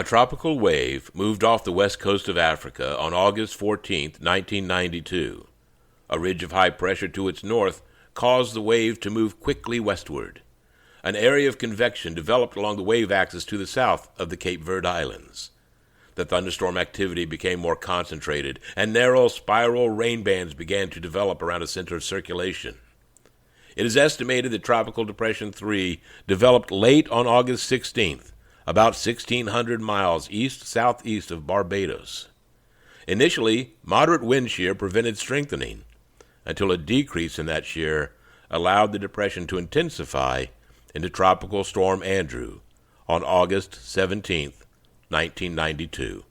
A tropical wave moved off the west coast of Africa on August 14, 1992. A ridge of high pressure to its north caused the wave to move quickly westward. An area of convection developed along the wave axis to the south of the Cape Verde Islands. The thunderstorm activity became more concentrated, and narrow spiral rain bands began to develop around a center of circulation. It is estimated that Tropical Depression 3 developed late on August 16th, about 1,600 miles east-southeast of Barbados. Initially, moderate wind shear prevented strengthening, until a decrease in that shear allowed the depression to intensify into Tropical Storm Andrew on August 17, 1992.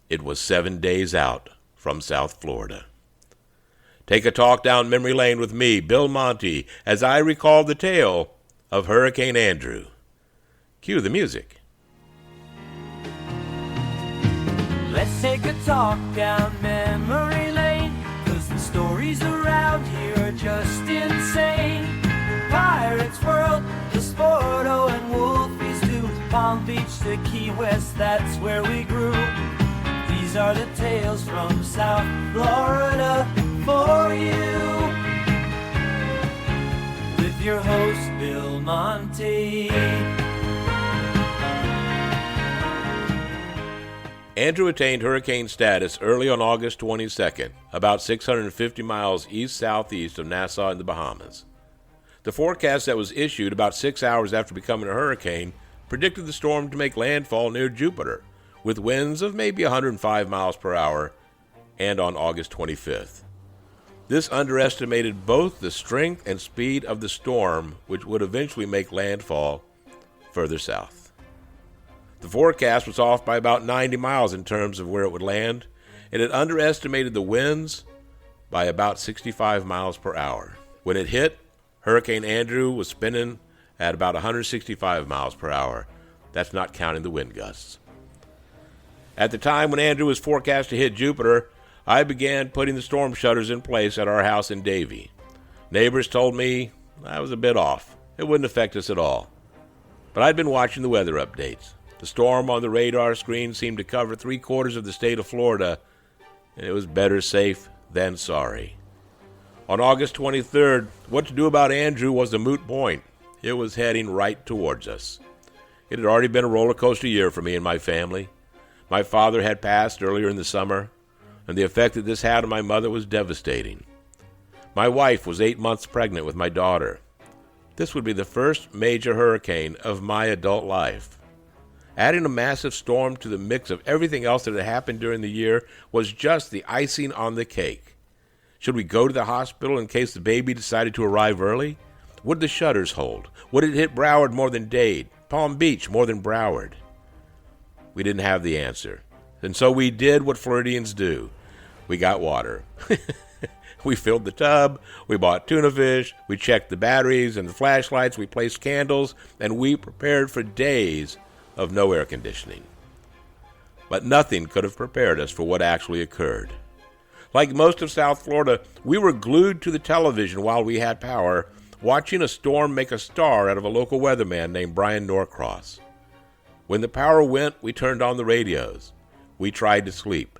It was 7 days out from South Florida. Take a talk down memory lane with me, Bill Monty, as I recall the tale of Hurricane Andrew. Cue the music. Let's take a talk down memory lane, 'cause the stories around here are just insane. Pirates World, the Sporto and Wolfies do. Palm Beach to Key West, that's where we grew. These are the tales from South Florida for you, with your host Bill Monty. Andrew attained hurricane status early on August 22nd, about 650 miles east-southeast of Nassau in the Bahamas. The forecast that was issued about 6 hours after becoming a hurricane predicted the storm to make landfall near Jupiter, with winds of maybe 105 miles per hour, and on August 25th. This underestimated both the strength and speed of the storm, which would eventually make landfall further south. The forecast was off by about 90 miles in terms of where it would land, and it underestimated the winds by about 65 miles per hour. When it hit, Hurricane Andrew was spinning at about 165 miles per hour. That's not counting the wind gusts. At the time when Andrew was forecast to hit Jupiter, I began putting the storm shutters in place at our house in Davie. Neighbors told me I was a bit off. It wouldn't affect us at all. But I'd been watching the weather updates. The storm on the radar screen seemed to cover 3/4 of the state of Florida, and it was better safe than sorry. On August 23rd, what to do about Andrew was a moot point. It was heading right towards us. It had already been a roller coaster year for me and my family. My father had passed earlier in the summer, and the effect that this had on my mother was devastating. My wife was 8 months pregnant with my daughter. This would be the first major hurricane of my adult life. Adding a massive storm to the mix of everything else that had happened during the year was just the icing on the cake. Should we go to the hospital in case the baby decided to arrive early? Would the shutters hold? Would it hit Broward more than Dade? Palm Beach more than Broward? We didn't have the answer. And so we did what Floridians do. We got water. We filled the tub, we bought tuna fish, we checked the batteries and the flashlights, we placed candles, and we prepared for days of no air conditioning. But nothing could have prepared us for what actually occurred. Like most of South Florida, we were glued to the television while we had power, watching a storm make a star out of a local weatherman named Brian Norcross. When the power went, we turned on the radios. We tried to sleep.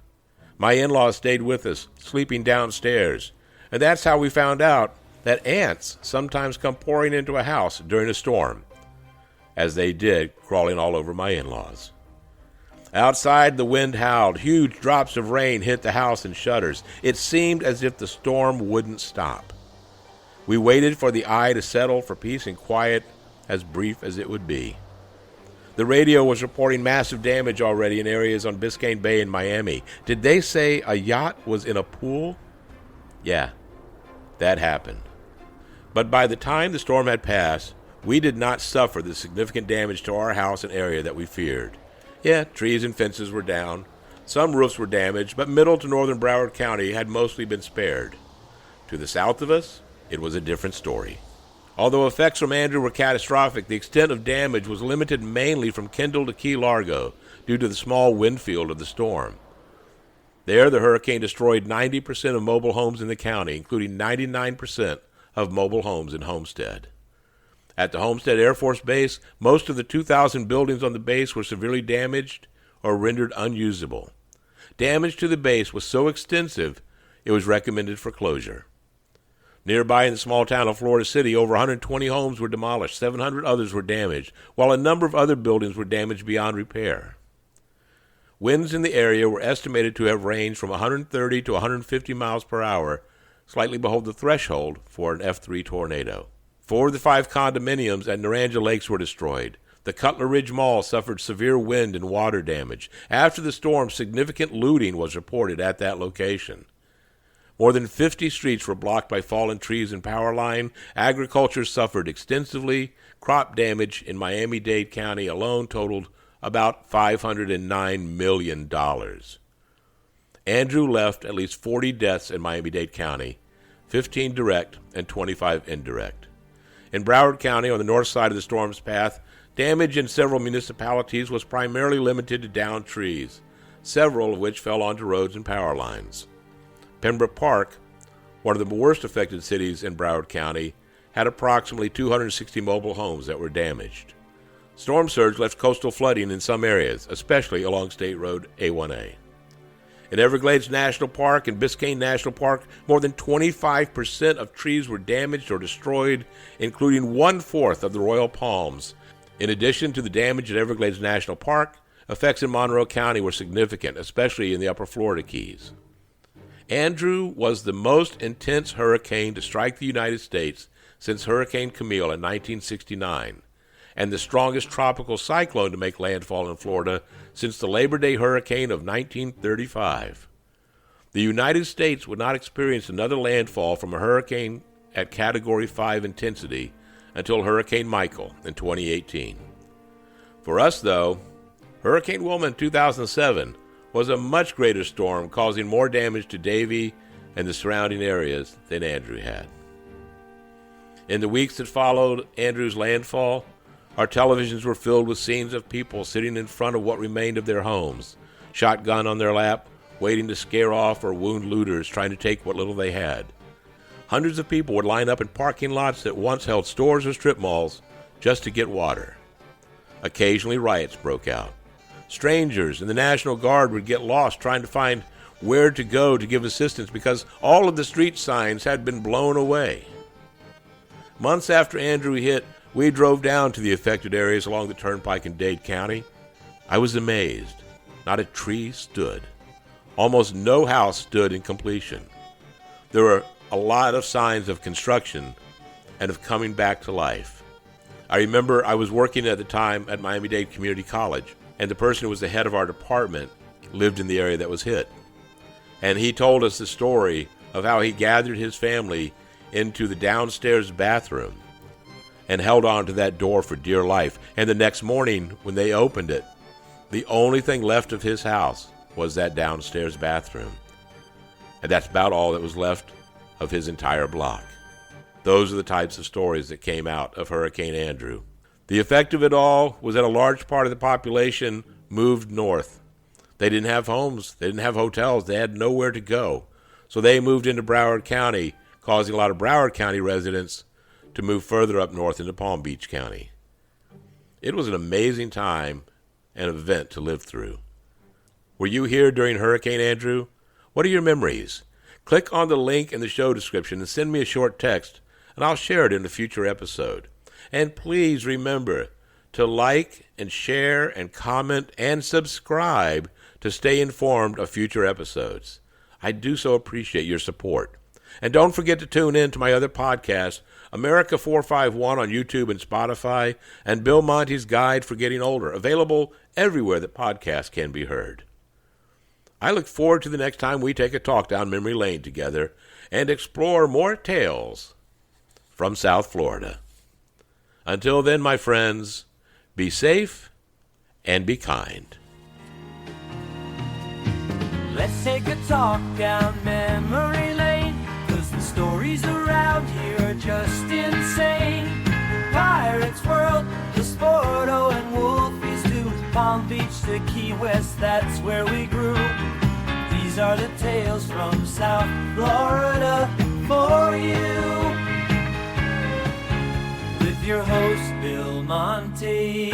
My in-laws stayed with us, sleeping downstairs, and that's how we found out that ants sometimes come pouring into a house during a storm, as they did crawling all over my in-laws. Outside, the wind howled. Huge drops of rain hit the house and shutters. It seemed as if the storm wouldn't stop. We waited for the eye to settle for peace and quiet, as brief as it would be. The radio was reporting massive damage already in areas on Biscayne Bay and Miami. Did they say a yacht was in a pool? Yeah, that happened. But by the time the storm had passed, we did not suffer the significant damage to our house and area that we feared. Yeah, trees and fences were down. Some roofs were damaged, but middle to northern Broward County had mostly been spared. To the south of us, it was a different story. Although effects from Andrew were catastrophic, the extent of damage was limited mainly from Kendall to Key Largo due to the small wind field of the storm. There, the hurricane destroyed 90% of mobile homes in the county, including 99% of mobile homes in Homestead. At the Homestead Air Force Base, most of the 2,000 buildings on the base were severely damaged or rendered unusable. Damage to the base was so extensive, it was recommended for closure. Nearby in the small town of Florida City, over 120 homes were demolished, 700 others were damaged, while a number of other buildings were damaged beyond repair. Winds in the area were estimated to have ranged from 130 to 150 miles per hour, slightly below the threshold for an F3 tornado. 4 of the 5 condominiums at Naranja Lakes were destroyed. The Cutler Ridge Mall suffered severe wind and water damage. After the storm, significant looting was reported at that location. More than 50 streets were blocked by fallen trees and power line. Agriculture suffered extensively. Crop damage in Miami-Dade County alone totaled about $509 million. Andrew left at least 40 deaths in Miami-Dade County, 15 direct and 25 indirect. In Broward County, on the north side of the storm's path, damage in several municipalities was primarily limited to downed trees, several of which fell onto roads and power lines. Pembroke Park, one of the worst affected cities in Broward County, had approximately 260 mobile homes that were damaged. Storm surge left coastal flooding in some areas, especially along State Road A1A. In Everglades National Park and Biscayne National Park, more than 25% of trees were damaged or destroyed, including 1/4 of the royal palms. In addition to the damage at Everglades National Park, effects in Monroe County were significant, especially in the upper Florida Keys. Andrew was the most intense hurricane to strike the United States since Hurricane Camille in 1969, and the strongest tropical cyclone to make landfall in Florida since the Labor Day hurricane of 1935. The United States would not experience another landfall from a hurricane at Category 5 intensity until Hurricane Michael in 2018. For us, though, Hurricane Wilma in 2007 was a much greater storm, causing more damage to Davie and the surrounding areas than Andrew had. In the weeks that followed Andrew's landfall, our televisions were filled with scenes of people sitting in front of what remained of their homes, shotgun on their lap, waiting to scare off or wound looters trying to take what little they had. Hundreds of people would line up in parking lots that once held stores or strip malls just to get water. Occasionally riots broke out. Strangers and the National Guard would get lost trying to find where to go to give assistance because all of the street signs had been blown away. Months after Andrew hit, we drove down to the affected areas along the turnpike in Dade County. I was amazed. Not a tree stood. Almost no house stood in completion. There were a lot of signs of construction and of coming back to life. I remember I was working at the time at Miami-Dade Community College, and the person who was the head of our department lived in the area that was hit. And he told us the story of how he gathered his family into the downstairs bathroom and held on to that door for dear life. And the next morning, when they opened it, the only thing left of his house was that downstairs bathroom. And that's about all that was left of his entire block. Those are the types of stories that came out of Hurricane Andrew. The effect of it all was that a large part of the population moved north. They didn't have homes. They didn't have hotels. They had nowhere to go. So they moved into Broward County, causing a lot of Broward County residents to move further up north into Palm Beach County. It was an amazing time and event to live through. Were you here during Hurricane Andrew? What are your memories? Click on the link in the show description and send me a short text, and I'll share it in a future episode. And please remember to like and share and comment and subscribe to stay informed of future episodes. I do so appreciate your support. And don't forget to tune in to my other podcasts, America 451 on YouTube and Spotify, and Bill Monty's Guide for Getting Older, available everywhere that podcasts can be heard. I look forward to the next time we take a talk down memory lane together and explore more tales from South Florida. Until then, my friends, be safe and be kind. Let's take a talk down memory lane, 'cause the stories around here are just insane. Pirates World, the Sporto and Wolfies too. Palm Beach to Key West, that's where we grew. These are the tales from South Florida for you. With with your host, Bill Monty.